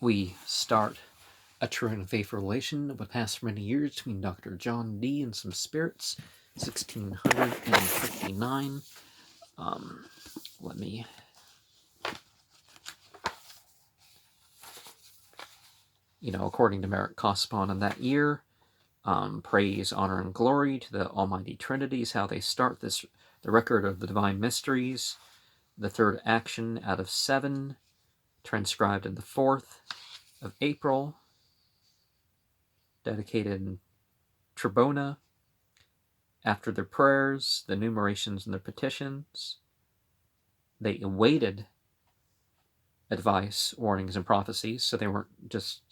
we start a true and faithful relation that would pass for many years between Dr. John Dee and some spirits, 1659. Let me... according to Meric Casaubon in that year, praise, honor, and glory to the Almighty Trinity is how they start the record of the Divine Mysteries, the third action out of 7, transcribed in the 4th of April, dedicated in Trebona. After their prayers, the enumerations, and their petitions, they awaited advice, warnings, and prophecies, so they weren't just,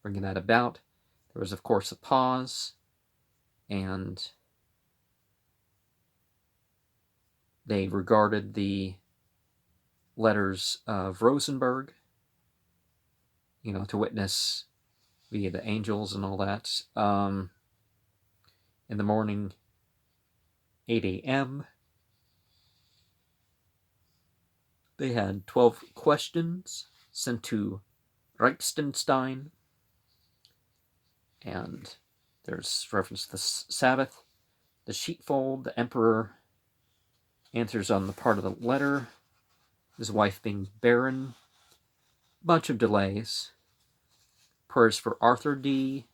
bringing that about. There was, of course, a pause, and they regarded the letters of Rosenberg, to witness via the angels and all that. In the morning, 8 a.m., they had 12 questions sent to Reichstenstein, and there's reference to the Sabbath, the sheepfold, the emperor answers on the part of the letter, his wife being barren, bunch of delays, prayers for Arthur D.,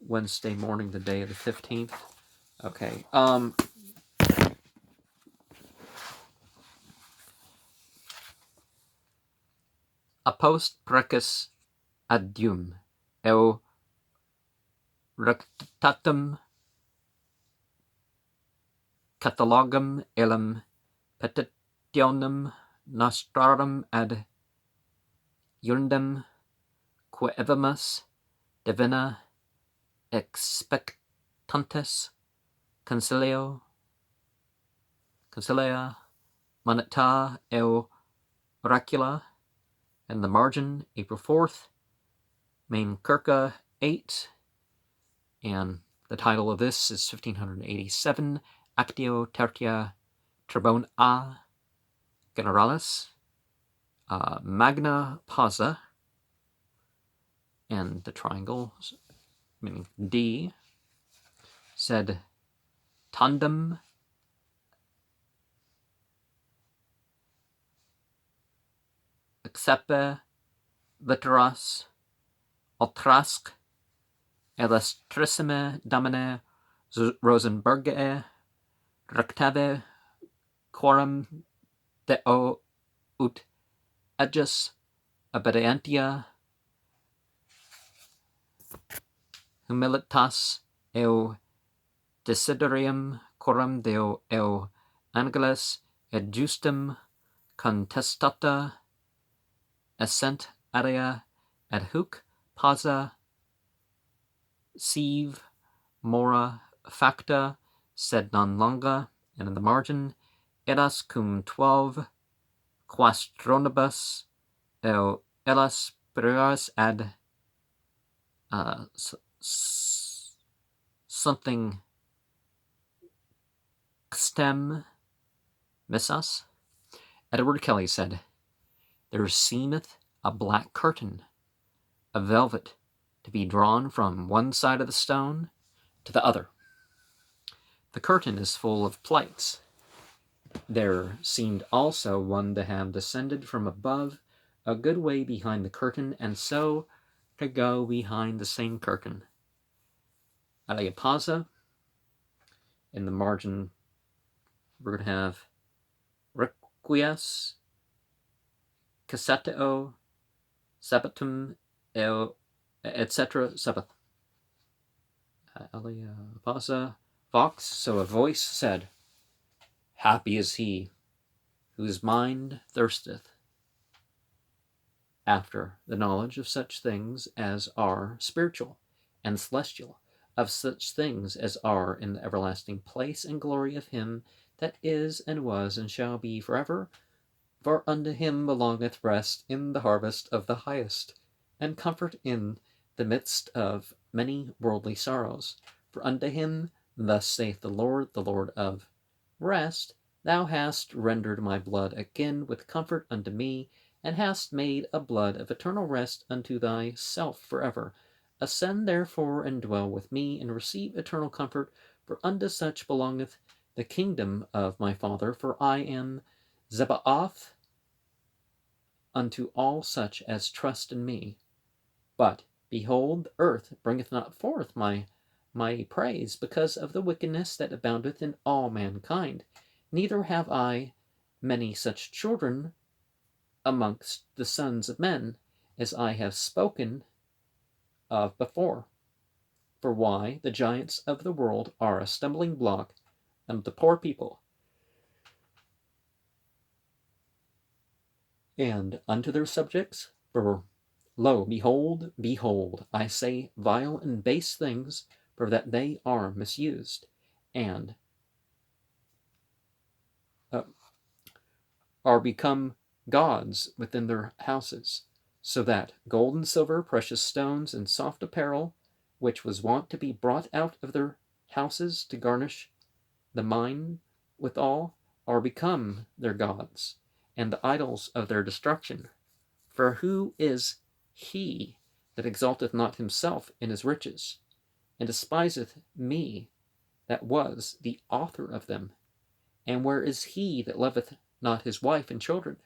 Wednesday morning, the day of the 15th. Okay, Appost preces adium, eu rectatum catalogum elam petitionem nostrarum ad iundem quaevimus divina expectantes consilia moneta eu oracula. And the margin, April 4th, Main Kirka 8, and the title of this is 1587, Actio Tertia Trebon A Generalis, Magna Pausa, and the triangle, meaning D, said tandem accepe litteras altrasque illustrissime domine Rosenbergae rectave quorum deo ut aegis obedientia humilitas eo desiderium quorum deo eo angelis et justum contestata essent area ad huc pausa sive mora facta sed non longa. And in the margin, eras cum 12 quastronibus eo elas priores ad something stem missas. Edward Kelly said, "There seemeth a black curtain of velvet to be drawn from one side of the stone to the other. The curtain is full of plights. There seemed also one to have descended from above a good way behind the curtain, and so to go behind the same curtain." Aleapausa. In the margin, we're going to have requies cassateo sabbatum eo etc. Sabbath. Aleapausa. Vox. So a voice said, "Happy is he whose mind thirsteth after the knowledge of such things as are spiritual and celestial, of such things as are in the everlasting place and glory of him that is and was and shall be forever. For unto him belongeth rest in the harvest of the highest, and comfort in the midst of many worldly sorrows. For unto him, thus saith the Lord of rest, thou hast rendered my blood again with comfort unto me, and hast made a blood of eternal rest unto thyself forever. Ascend therefore and dwell with me, and receive eternal comfort, for unto such belongeth the kingdom of my Father. For I am Zebaoth unto all such as trust in me. But, behold, the earth bringeth not forth my praise, because of the wickedness that aboundeth in all mankind. Neither have I many such children amongst the sons of men, as I have spoken of before. For why, the giants of the world are a stumbling block unto the poor people, and unto their subjects. For lo, behold, I say vile and base things, for that they are misused, and are become gods within their houses, so that gold and silver, precious stones, and soft apparel, which was wont to be brought out of their houses to garnish the mind withal, are become their gods, and the idols of their destruction. For who is he that exalteth not himself in his riches, and despiseth me that was the author of them? And where is he that loveth not his wife and children?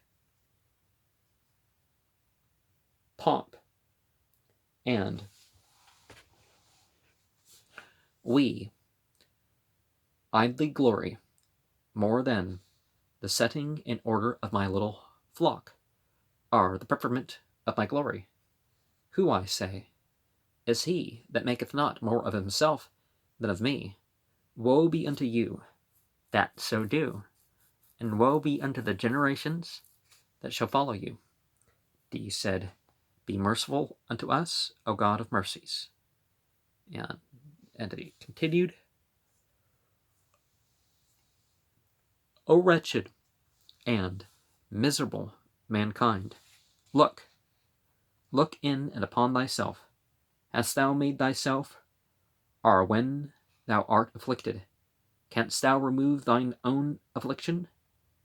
Pomp. And we idly glory more than the setting in order of my little flock are the preferment of my glory. Who, I say, is he that maketh not more of himself than of me? Woe be unto you that so do, and woe be unto the generations that shall follow you. He said, Be merciful unto us, O God of mercies. And he continued, O wretched and miserable mankind, look in and upon thyself. Hast thou made thyself, or when thou art afflicted, canst thou remove thine own affliction?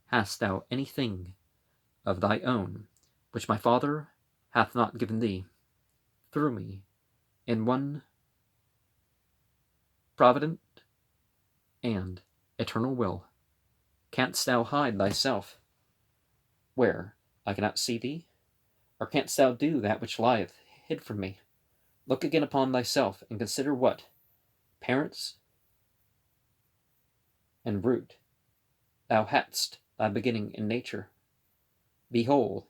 Hast thou anything of thy own which my Father hath not given thee through me in one provident and eternal will? Canst thou hide thyself where I cannot see thee? Or canst thou do that which lieth hid from me? Look again upon thyself, and consider what parents and root thou hadst thy beginning in nature. Behold,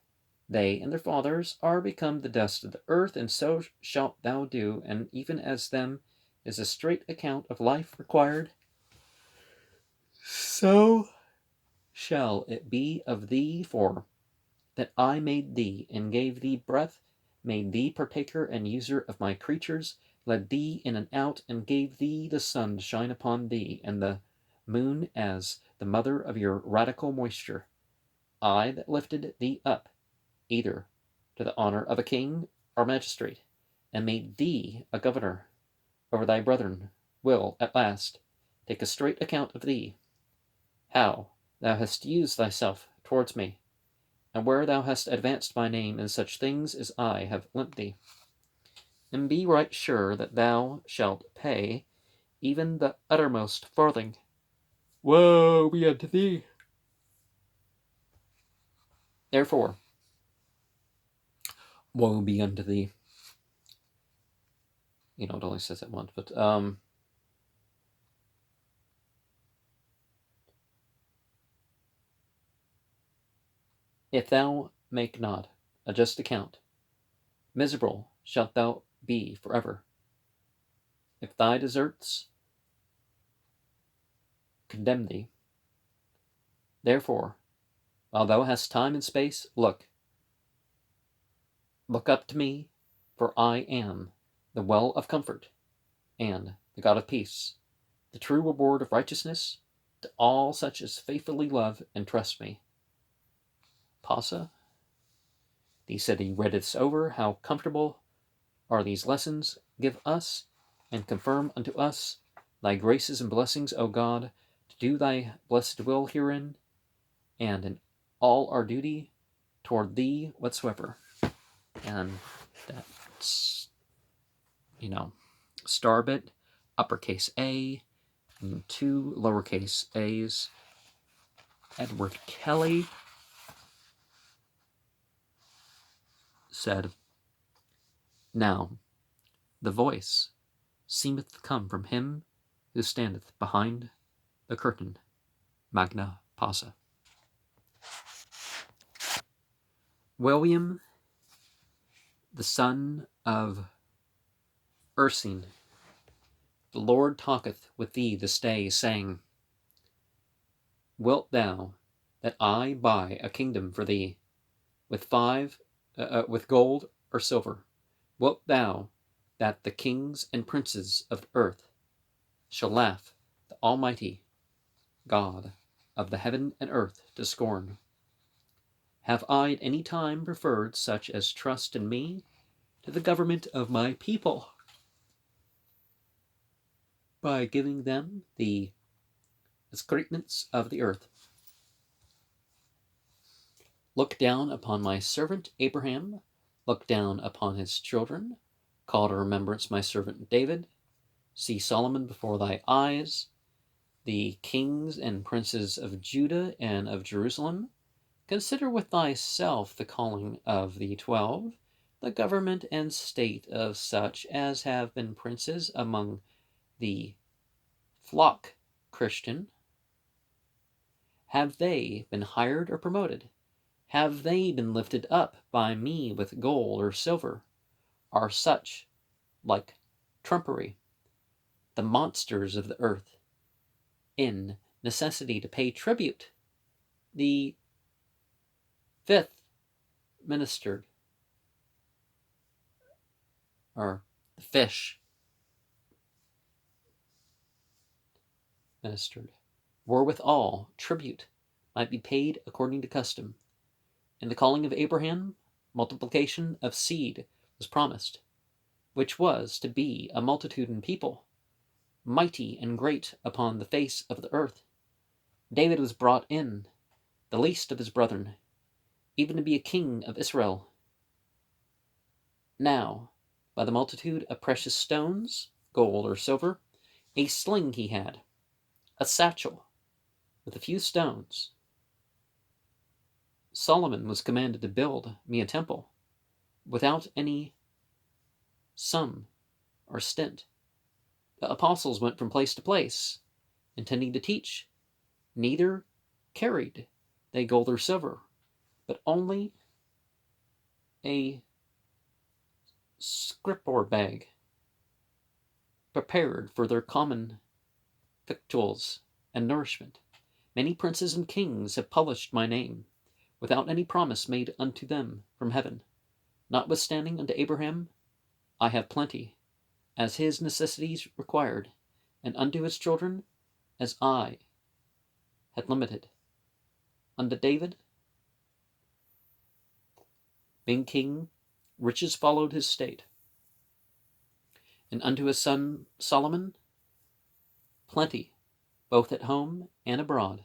they and their fathers are become the dust of the earth, and so shalt thou do, and even as them is a straight account of life required, so shall it be of thee. For that I made thee, and gave thee breath, made thee partaker and user of my creatures, led thee in and out, and gave thee the sun to shine upon thee, and the moon as the mother of your radical moisture. I that lifted thee up, either to the honor of a king or magistrate, and made thee a governor over thy brethren, will, at last, take a straight account of thee, how thou hast used thyself towards me, and where thou hast advanced my name in such things as I have lent thee. And be right sure that thou shalt pay even the uttermost farthing. Woe be unto thee! Therefore, woe be unto thee. It only says it once, but if thou make not a just account, miserable shalt thou be forever. If thy deserts condemn thee, therefore, while thou hast time and space, look up to me, for I am the well of comfort, and the God of peace, the true reward of righteousness to all such as faithfully love and trust me. Pasa, he said he read this over. How comfortable are these lessons? Give us and confirm unto us thy graces and blessings, O God, to do thy blessed will herein, and in all our duty toward thee whatsoever. And that's, star bit, uppercase A, and 2 lowercase a's. Edward Kelly said, Now the voice seemeth to come from him who standeth behind the curtain. Magna Pausa. William, the son of Ursine, the Lord talketh with thee this day, saying, Wilt thou that I buy a kingdom for thee with gold or silver? Wilt thou that the kings and princes of the earth shall laugh the Almighty God of the heaven and earth to scorn? Have I at any time preferred such as trust in me to the government of my people, by giving them the escarpments of the earth? Look down upon my servant Abraham, look down upon his children, call to remembrance my servant David. See Solomon before thy eyes, the kings and princes of Judah and of Jerusalem. Consider with thyself the calling of the 12, the government and state of such as have been princes among the flock Christian. Have they been hired or promoted? Have they been lifted up by me with gold or silver? Are such, like trumpery, the monsters of the earth, in necessity to pay tribute? The fifth ministered, or the fish ministered, wherewithal tribute might be paid according to custom. In the calling of Abraham, multiplication of seed was promised, which was to be a multitude and people, mighty and great upon the face of the earth. David was brought in, the least of his brethren, even to be a king of Israel. Now, by the multitude of precious stones, gold or silver, a sling he had, a satchel with a few stones. Solomon was commanded to build me a temple without any sum or stint. The apostles went from place to place, intending to teach. Neither carried they gold or silver, but only a scriptor bag, prepared for their common victuals and nourishment. Many princes and kings have published my name, without any promise made unto them from heaven. Notwithstanding, unto Abraham I have plenty, as his necessities required, and unto his children as I had limited. Unto David, being king, riches followed his state, and unto his son Solomon, plenty, both at home and abroad,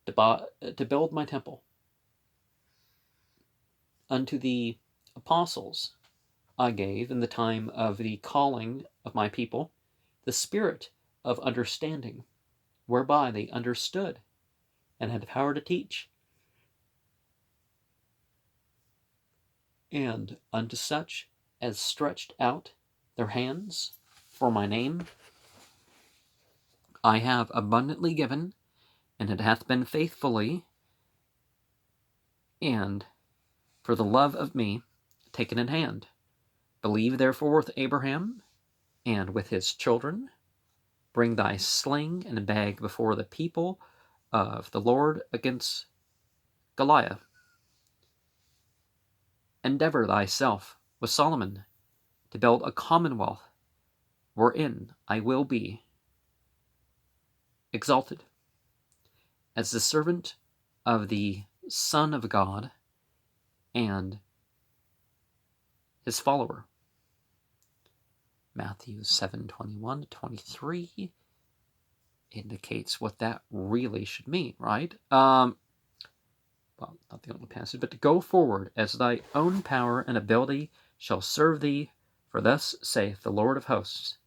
to build my temple. Unto the apostles I gave, in the time of the calling of my people, the spirit of understanding, whereby they understood and had power to teach. And unto such as stretched out their hands for my name, I have abundantly given, and it hath been faithfully, and for the love of me taken in hand. Believe therefore with Abraham, and with his children. Bring thy sling and bag before the people of the Lord against Goliath. Endeavor thyself with Solomon to build a commonwealth, wherein I will be exalted as the servant of the Son of God and his follower. Matthew 7:21-23 indicates what that really should mean, right? well, not the only passage, but to go forward as thy own power and ability shall serve thee, for thus saith the Lord of hosts,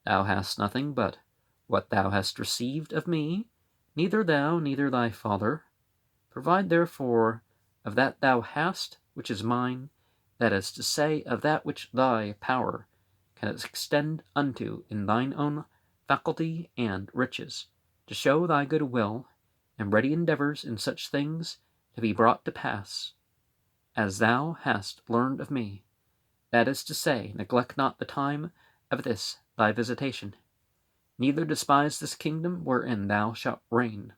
thou hast nothing but what thou hast received of me, neither thou, neither thy father. Provide therefore of that thou hast, which is mine, that is to say, of that which thy power can extend unto in thine own faculty and riches, to show thy good will and ready endeavors in such things to be brought to pass, as thou hast learned of me. That is to say, neglect not the time of this thy visitation, neither despise this kingdom wherein thou shalt reign.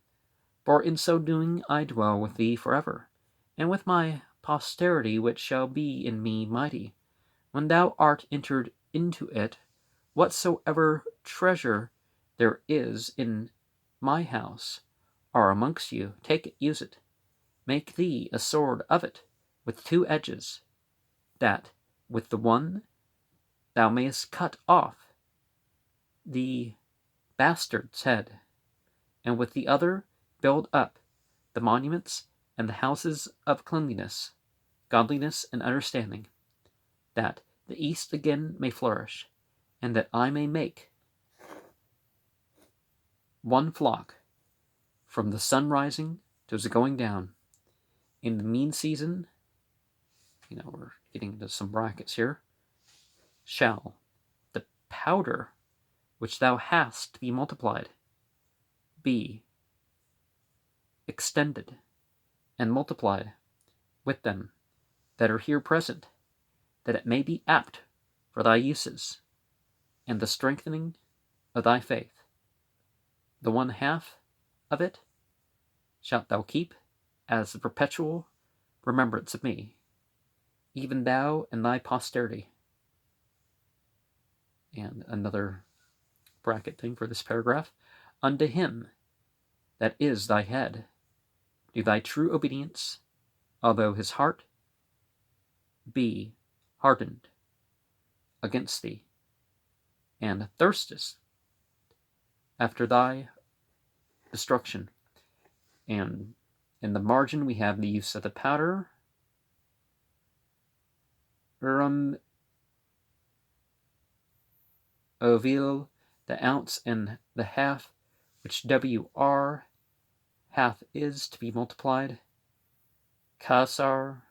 For in so doing I dwell with thee forever, and with my posterity which shall be in me mighty. When thou art entered into it, whatsoever treasure there is in my house, or amongst you, take it, use it. Make thee a sword of it, with two edges, that with the one thou mayest cut off the bastard's head, and with the other build up the monuments and the houses of cleanliness, godliness, and understanding, that the east again may flourish, and that I may make one flock from the sun rising to the going down. In the mean season, we're getting into some brackets here, shall the powder which thou hast be multiplied be extended and multiplied with them that are here present, that it may be apt for thy uses, and the strengthening of thy faith. The one half of it shalt thou keep as the perpetual remembrance of me, even thou and thy posterity. And another bracket thing for this paragraph. Unto him that is thy head, do thy true obedience, although his heart be hardened against thee, and thirsteth after thy destruction. And in the margin we have the use of the powder. Ovil, the ounce, and the half, which WR hath is to be multiplied. Casar,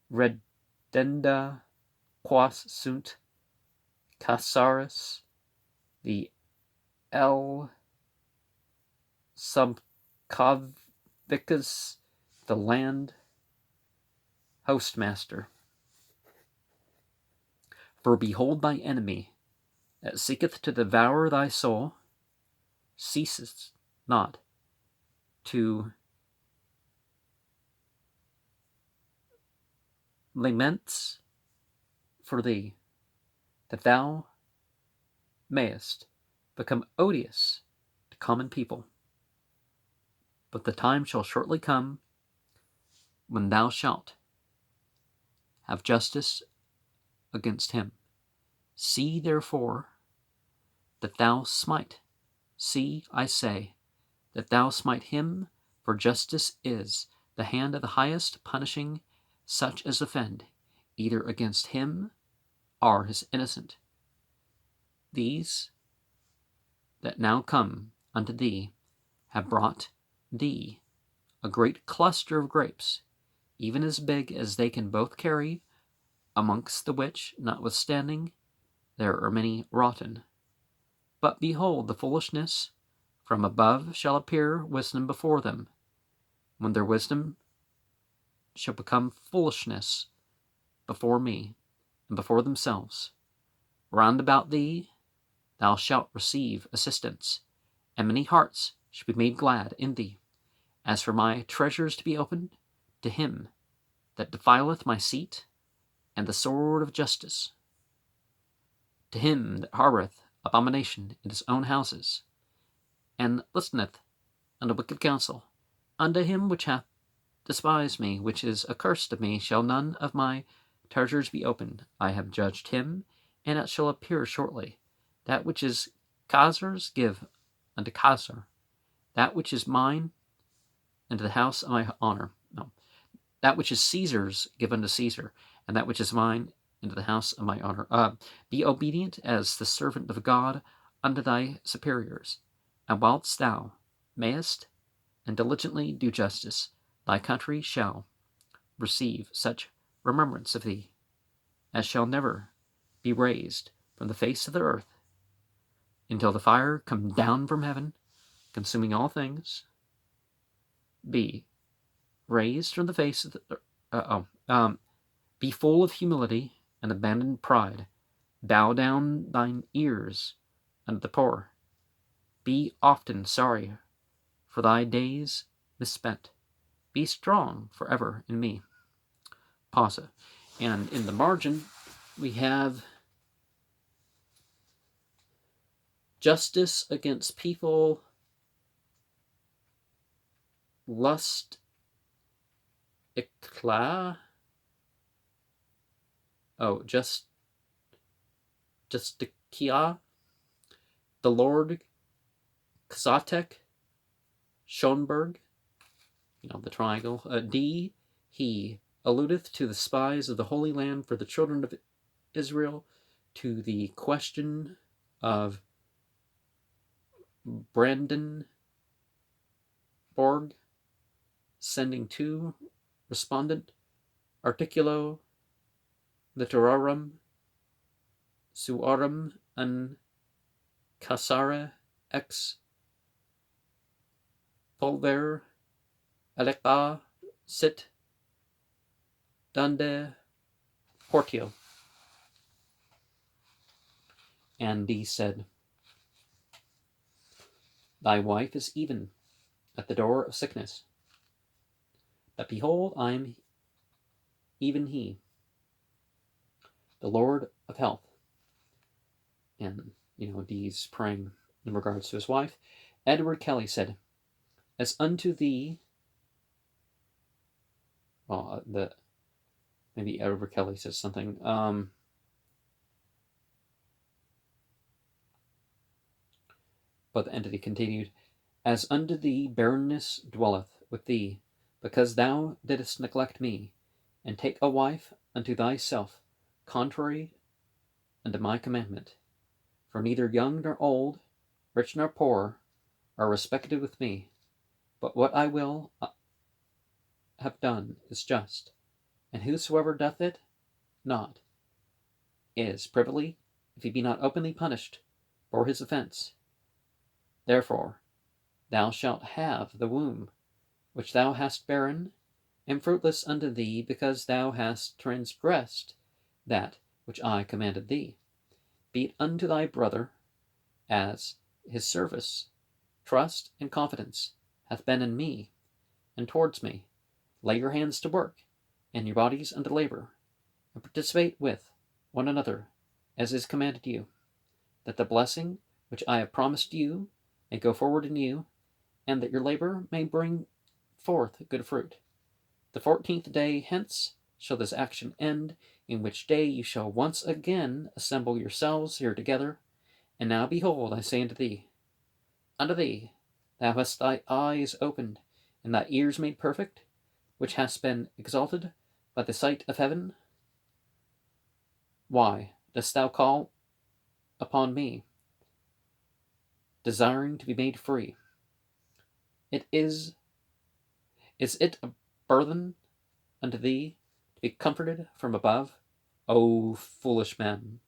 redenda, quas sunt, casaris, the L subcovicus, the land hostmaster. For behold, thy enemy that seeketh to devour thy soul ceaseth not to lament for thee, that thou mayest become odious to common people. But the time shall shortly come when thou shalt have justice against him. See therefore that thou smite. See, I say, that thou smite him, for justice is the hand of the highest, punishing such as offend, either against him or his innocent. These that now come unto thee have brought thee a great cluster of grapes, even as big as they can both carry, amongst the which, notwithstanding, there are many rotten. But behold, the foolishness from above shall appear wisdom before them, when their wisdom shall become foolishness before me, and before themselves. Round about thee thou shalt receive assistance, and many hearts shall be made glad in thee. As for my treasures to be opened to him that defileth my seat, and the sword of justice, to him that harboureth abomination in his own houses, and listeneth unto wicked counsel, unto him which hath despised me, which is accursed of me, shall none of my treasures be opened. I have judged him, and it shall appear shortly. That which is Caesar's give unto Caesar, that which is mine into the house of my honor. No. That which is Caesar's give unto Caesar, and that which is mine into the house of my honor. Be obedient as the servant of God unto thy superiors, and whilst thou mayest and diligently do justice, thy country shall receive such remembrance of thee as shall never be raised from the face of the earth until the fire come down from heaven, consuming all things, be raised from the face of the be full of humility and abandon pride. Bow down thine ears unto the poor. Be often sorry for thy days misspent. Be strong forever in me. Pause. And in the margin, we have justice against people, lust, eclat. Oh, Justicia, the Lord Kazatek, Schoenberg, the triangle. D, he alludeth to the spies of the Holy Land for the children of Israel, to the question of Brandenburg, sending to respondent, articulo literarum suarum an cassare ex pulver electa sit dande portio. And he said, thy wife is even at the door of sickness, but behold, I am even he, the Lord of health. And, Dee's praying in regards to his wife. Edward Kelly said, as unto thee, maybe Edward Kelly says something, but the entity continued, as unto thee barrenness dwelleth with thee, because thou didst neglect me, and take a wife unto thyself, contrary unto my commandment. For neither young nor old, rich nor poor, are respected with me, but what I will have done is just, and whosoever doth it not is privily, if he be not openly punished for his offense. Therefore thou shalt have the womb which thou hast barren, and fruitless unto thee, because thou hast transgressed that which I commanded thee. Be it unto thy brother as his service, trust, and confidence hath been in me, and towards me. Lay your hands to work, and your bodies unto labor, and participate with one another, as is commanded you, that the blessing which I have promised you may go forward in you, and that your labor may bring forth good fruit. The 14th day hence shall this action end, in which day you shall once again assemble yourselves here together. And now behold, I say unto thee, thou hast thy eyes opened, and thy ears made perfect, which hast been exalted by the sight of heaven. Why dost thou call upon me, desiring to be made free? Is it a burthen unto thee to be comforted from above? O foolish man!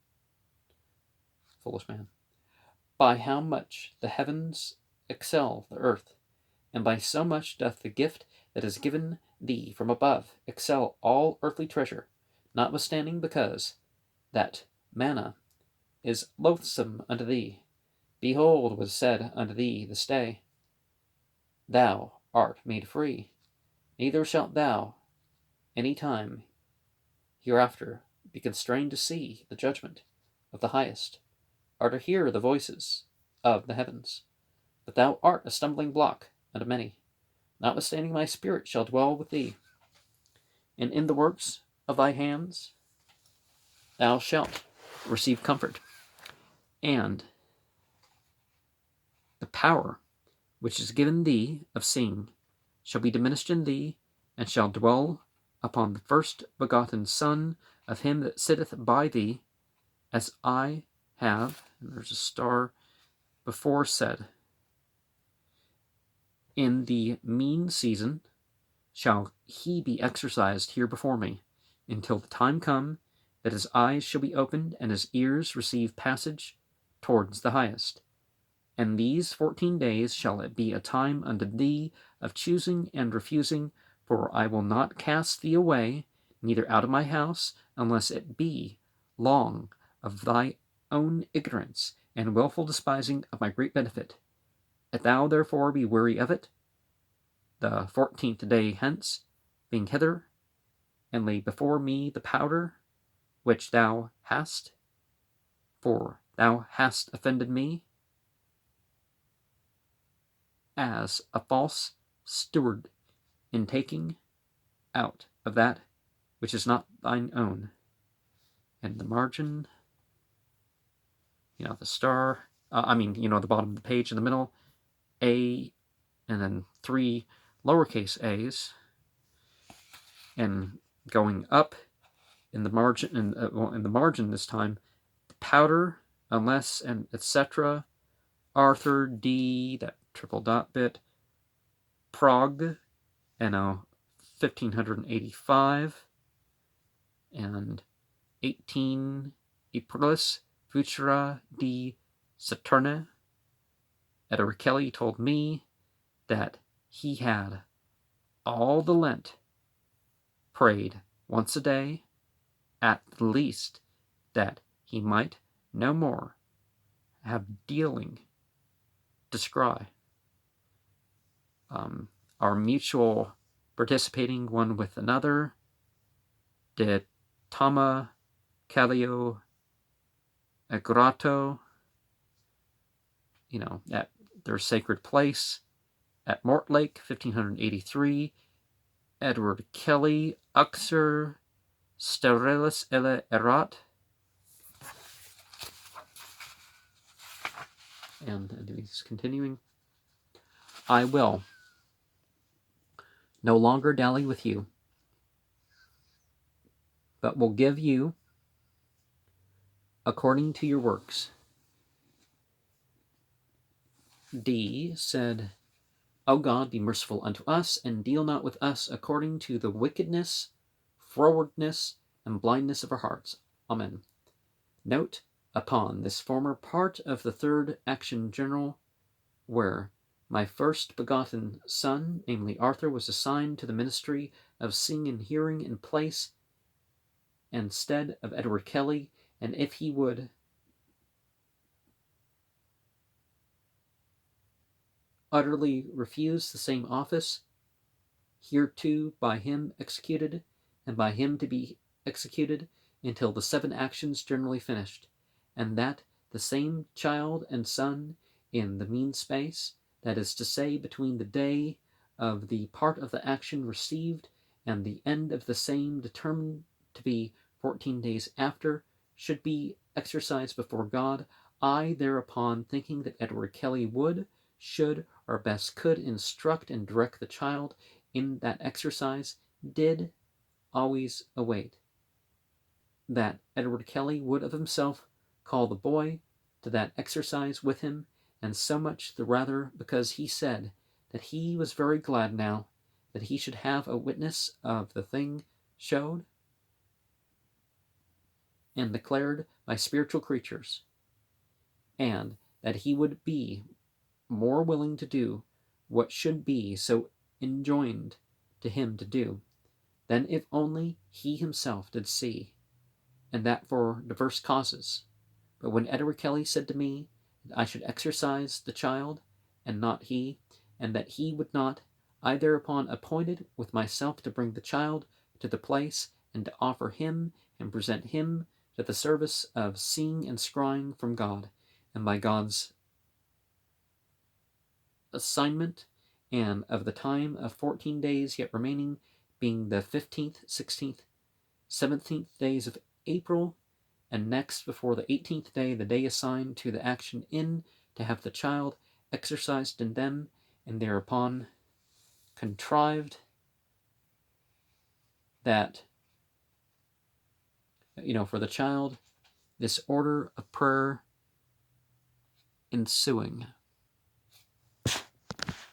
By how much the heavens excel the earth, and by so much doth the gift that is given thee from above excel all earthly treasure, notwithstanding, because that manna is loathsome unto thee. Behold, was said unto thee this day, thou art made free, neither shalt thou any time hereafter be constrained to see the judgment of the highest, or to hear the voices of the heavens. But thou art a stumbling block unto many. Notwithstanding, my spirit shall dwell with thee, and in the works of thy hands thou shalt receive comfort, and the power which is given thee of seeing shall be diminished in thee, and shall dwell upon the first begotten son of him that sitteth by thee, as I have, and there's a star before said, in the mean season shall he be exercised here before me, until the time come that his eyes shall be opened and his ears receive passage towards the highest. And these 14 days shall it be a time unto thee of choosing and refusing, for I will not cast thee away, neither out of my house, unless it be long of thy own ignorance and wilful despising of my great benefit. If thou therefore be weary of it, the 14th day hence, being hither, and lay before me the powder which thou hast, for thou hast offended me, as a false steward in taking out of that which is not thine own. And the margin, the star, the bottom of the page in the middle, A, and then 3 lowercase a's, and going up in the margin, in the margin this time, powder, unless, and etc., Arthur D, that triple dot bit, Prague, NO 1585, and 18 Aprilis Futura di Saturna. Edward Kelly told me that he had all the Lent prayed once a day, at the least, that he might no more have dealing to scry. Our mutual participating one with another, de Tama Calio Agrato, at their sacred place at Mortlake, 1583, Edward Kelly, Uxer, Sterilis ele erat, and he's continuing, I will no longer dally with you, but will give you according to your works. D said, O God, be merciful unto us, and deal not with us according to the wickedness, frowardness, and blindness of our hearts. Amen. Note upon this former part of the third action general, where my first begotten son, namely Arthur, was assigned to the ministry of seeing and hearing in place and stead of Edward Kelly, and if he would utterly refuse the same office, hereto by him executed, and by him to be executed until the 7 actions generally finished, and that the same child and son in the mean space, that is to say, between the day of the part of the action received and the end of the same, determined to be 14 days after, should be exercised before God. I thereupon, thinking that Edward Kelly would, should, or best could instruct and direct the child in that exercise, did always await that Edward Kelly would of himself call the boy to that exercise with him, and so much the rather because he said that he was very glad now that he should have a witness of the thing showed and declared by spiritual creatures, and that he would be more willing to do what should be so enjoined to him to do, than if only he himself did see, and that for diverse causes. But when Edward Kelly said to me that I should exercise the child, and not he, and that he would not, I thereupon appointed with myself to bring the child to the place, and to offer him and present him to the service of seeing and scrying from God, and by God's assignment, and of the time of 14 days yet remaining, being the 15th, 16th, 17th days of April, and next before the 18th day, the day assigned to the action in, to have the child exercised in them, and thereupon contrived that, for the child, this order of prayer ensuing